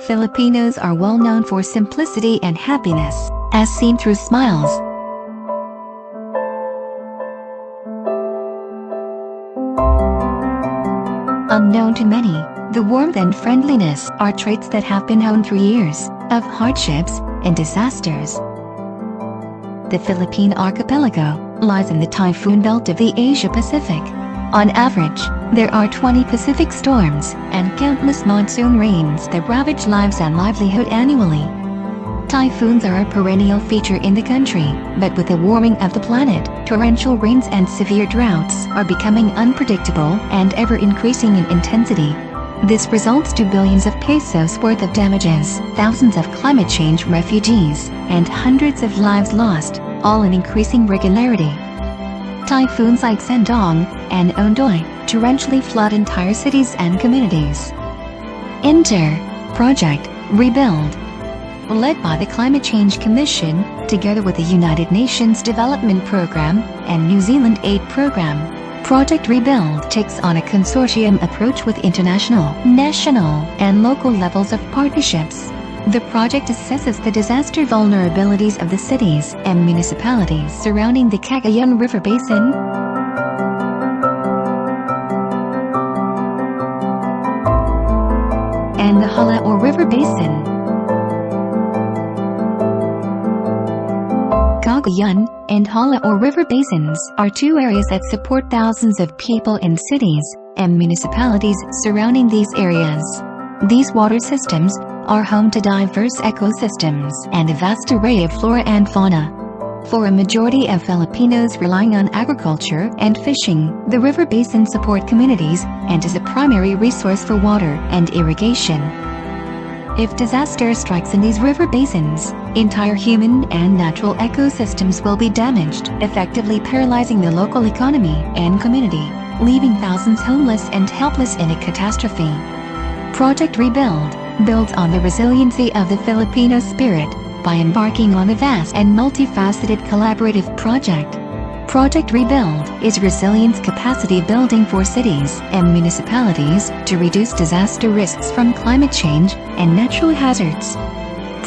Filipinos are well known for simplicity and happiness, as seen through smiles. Unknown to many, the warmth and friendliness are traits that have been honed through years of hardships and disasters. The Philippine archipelago lies in the typhoon belt of the Asia-Pacific. On average, there are 20 Pacific storms and countless monsoon rains that ravage lives and livelihood annually. Typhoons are a perennial feature in the country, but with the warming of the planet, torrential rains and severe droughts are becoming unpredictable and ever-increasing in intensity. This results to billions of pesos worth of damages, thousands of climate change refugees, and hundreds of lives lost, all in increasing regularity. Typhoons like Sendong and Ondoy torrentially flood entire cities and communities. Enter Project ReBUILD. Led by the Climate Change Commission, together with the United Nations Development Program and New Zealand Aid Program, Project ReBUILD takes on a consortium approach with international, national, and local levels of partnerships. The project assesses the disaster vulnerabilities of the cities and municipalities surrounding the Cagayan River Basin, and the Hala River Basin. Cagayan and Hala River basins are two areas that support thousands of people in cities and municipalities surrounding these areas. These water systems are home to diverse ecosystems and a vast array of flora and fauna. For a majority of Filipinos relying on agriculture and fishing, the river basins support communities and is a primary resource for water and irrigation. If disaster strikes in these river basins, entire human and natural ecosystems will be damaged, effectively paralyzing the local economy and community, leaving thousands homeless and helpless in a catastrophe. Project ReBUILD builds on the resiliency of the Filipino spirit by embarking on a vast and multifaceted collaborative project. Project ReBUILD is resilience capacity building for cities and municipalities to reduce disaster risks from climate change and natural hazards.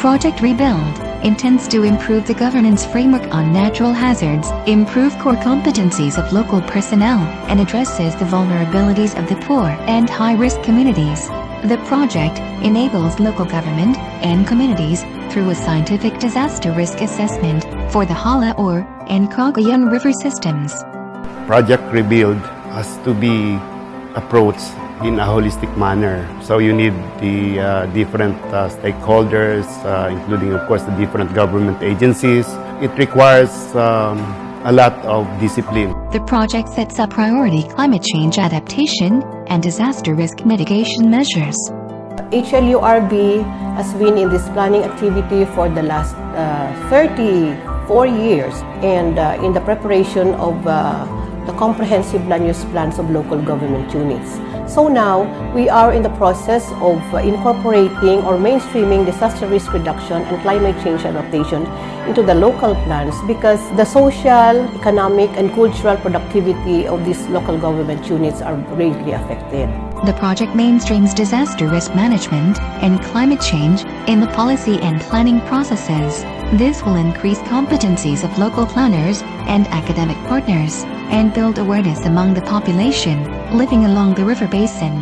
Project ReBUILD intends to improve the governance framework on natural hazards, improve core competencies of local personnel, and addresses the vulnerabilities of the poor and high-risk communities. The project enables local government and communities through a scientific disaster risk assessment for the Hala and Cagayan River systems. Project ReBUILD has to be approached in a holistic manner. So you need the different stakeholders, including of course the different government agencies. It requires a lot of discipline. The project sets up priority climate change adaptation and disaster risk mitigation measures. HLURB has been in this planning activity for the last 34 years and in the preparation of the comprehensive land use plans of local government units. So now, we are in the process of incorporating or mainstreaming disaster risk reduction and climate change adaptation into the local plans because the social, economic, and cultural productivity of these local government units are greatly affected. The project mainstreams disaster risk management and climate change in the policy and planning processes. This will increase competencies of local planners and academic partners and build awareness among the population living along the river basin.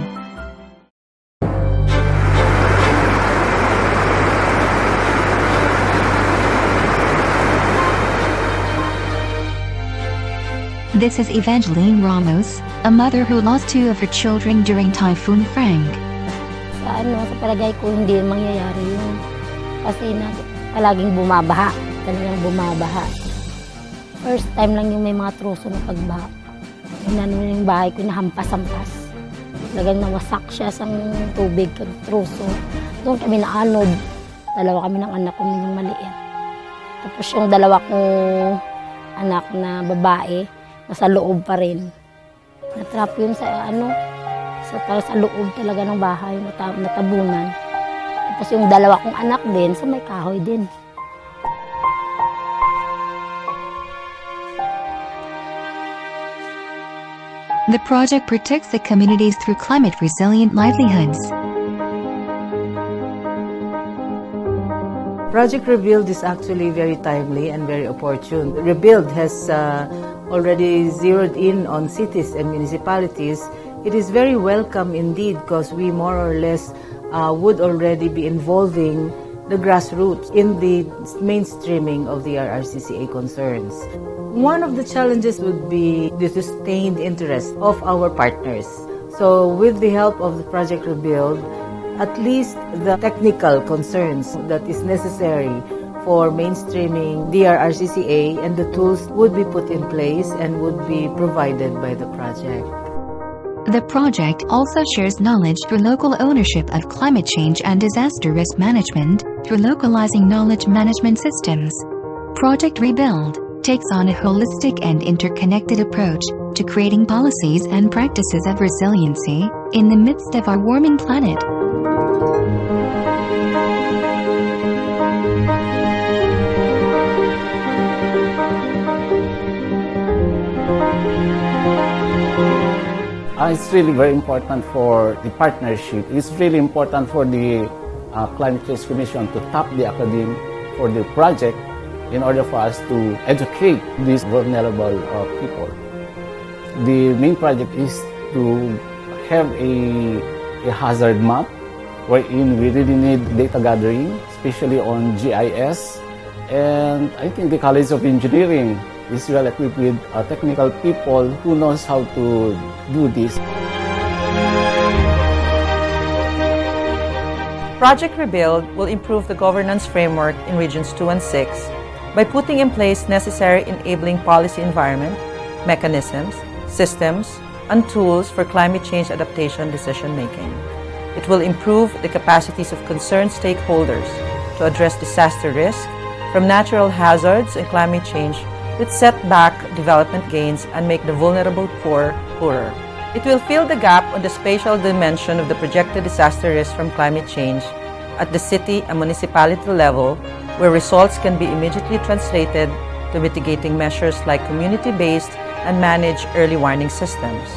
This is Evangeline Ramos, a mother who lost two of her children during Typhoon Frank. Sa palagay ko hindi mangyayari yun. Kasi palaging bumabaha. Talagang bumabaha. First time lang yung may mga troso na pagbaha. Yung bahay ko nahampas-hampas. Talagang nawasak siya sa tubig kag troso. Doon kami naanod. Dalawa kami ng anak ko yung maliit. Tapos yung dalawa kong anak na babae, nasa loob pa rin. Natrap yun sa sa loob talaga ng bahay, natabunan. Tapos yung dalawa kong anak din, sa may kahoy din. The project protects the communities through climate-resilient livelihoods. Project ReBUILD is actually very timely and very opportune. ReBUILD has already zeroed in on cities and municipalities. It is very welcome indeed because we more or less would already be involving the grassroots in the mainstreaming of the RRCCA concerns. One of the challenges would be the sustained interest of our partners. So with the help of the Project ReBUILD, at least the technical concerns that is necessary for mainstreaming the RRCCA and the tools would be put in place and would be provided by the project. The project also shares knowledge through local ownership of climate change and disaster risk management through localizing knowledge management systems. Project ReBUILD takes on a holistic and interconnected approach to creating policies and practices of resiliency in the midst of our warming planet. It's really very important for the partnership. It's really important for the Climate Change Commission to tap the academe for the project in order for us to educate these vulnerable people. The main project is to have a hazard map wherein we really need data gathering, especially on GIS. And I think the College of Engineering is well equipped with technical people who knows how to do this. Project ReBUILD will improve the governance framework in Regions 2 and 6 by putting in place necessary enabling policy environment, mechanisms, systems, and tools for climate change adaptation decision-making. It will improve the capacities of concerned stakeholders to address disaster risk from natural hazards and climate change with setback development gains and make the vulnerable poor poorer. It will fill the gap on the spatial dimension of the projected disaster risk from climate change at the city and municipality level, where results can be immediately translated to mitigating measures like community-based and managed early warning systems,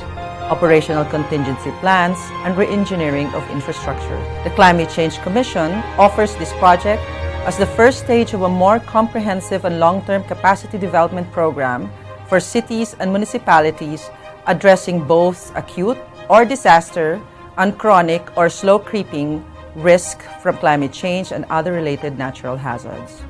operational contingency plans, and re-engineering of infrastructure. The Climate Change Commission offers this project as the first stage of a more comprehensive and long-term capacity development program for cities and municipalities addressing both acute or disaster and chronic or slow creeping risk from climate change and other related natural hazards.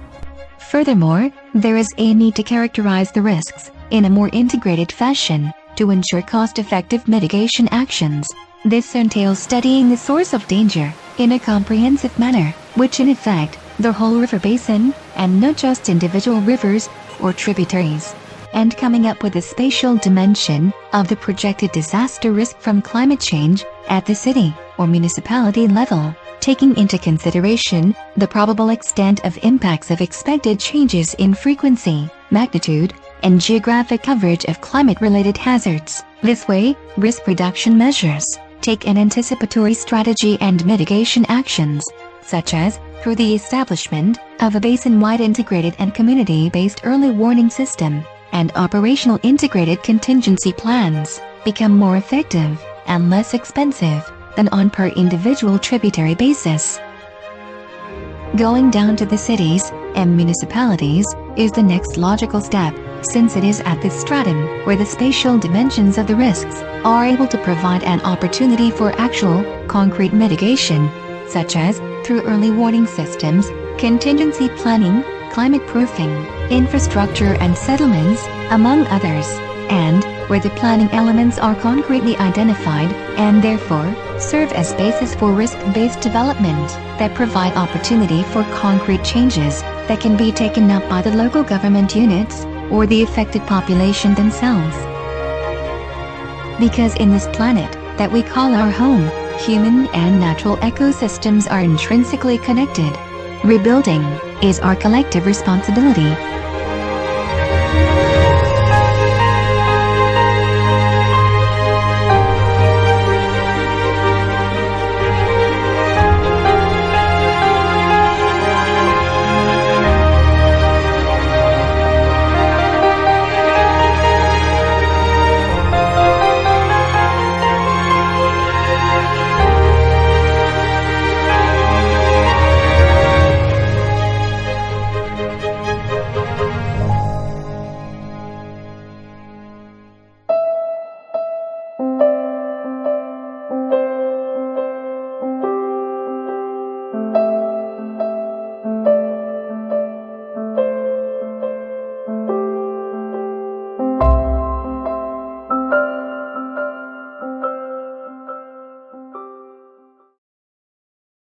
Furthermore, there is a need to characterize the risks in a more integrated fashion to ensure cost-effective mitigation actions. This entails studying the source of danger in a comprehensive manner, which in effect the whole river basin, and not just individual rivers or tributaries, and coming up with a spatial dimension of the projected disaster risk from climate change at the city or municipality level, taking into consideration the probable extent of impacts of expected changes in frequency, magnitude, and geographic coverage of climate-related hazards. This way, risk reduction measures take an anticipatory strategy and mitigation actions, such as through the establishment of a basin-wide integrated and community-based early warning system, and operational integrated contingency plans, become more effective and less expensive than on per individual tributary basis. Going down to the cities and municipalities is the next logical step, since it is at this stratum where the spatial dimensions of the risks are able to provide an opportunity for actual, concrete mitigation, such as through early warning systems, contingency planning, climate proofing, infrastructure and settlements, among others, and where the planning elements are concretely identified and therefore serve as basis for risk-based development that provide opportunity for concrete changes that can be taken up by the local government units or the affected population themselves. Because in this planet that we call our home, human and natural ecosystems are intrinsically connected. Rebuilding is our collective responsibility.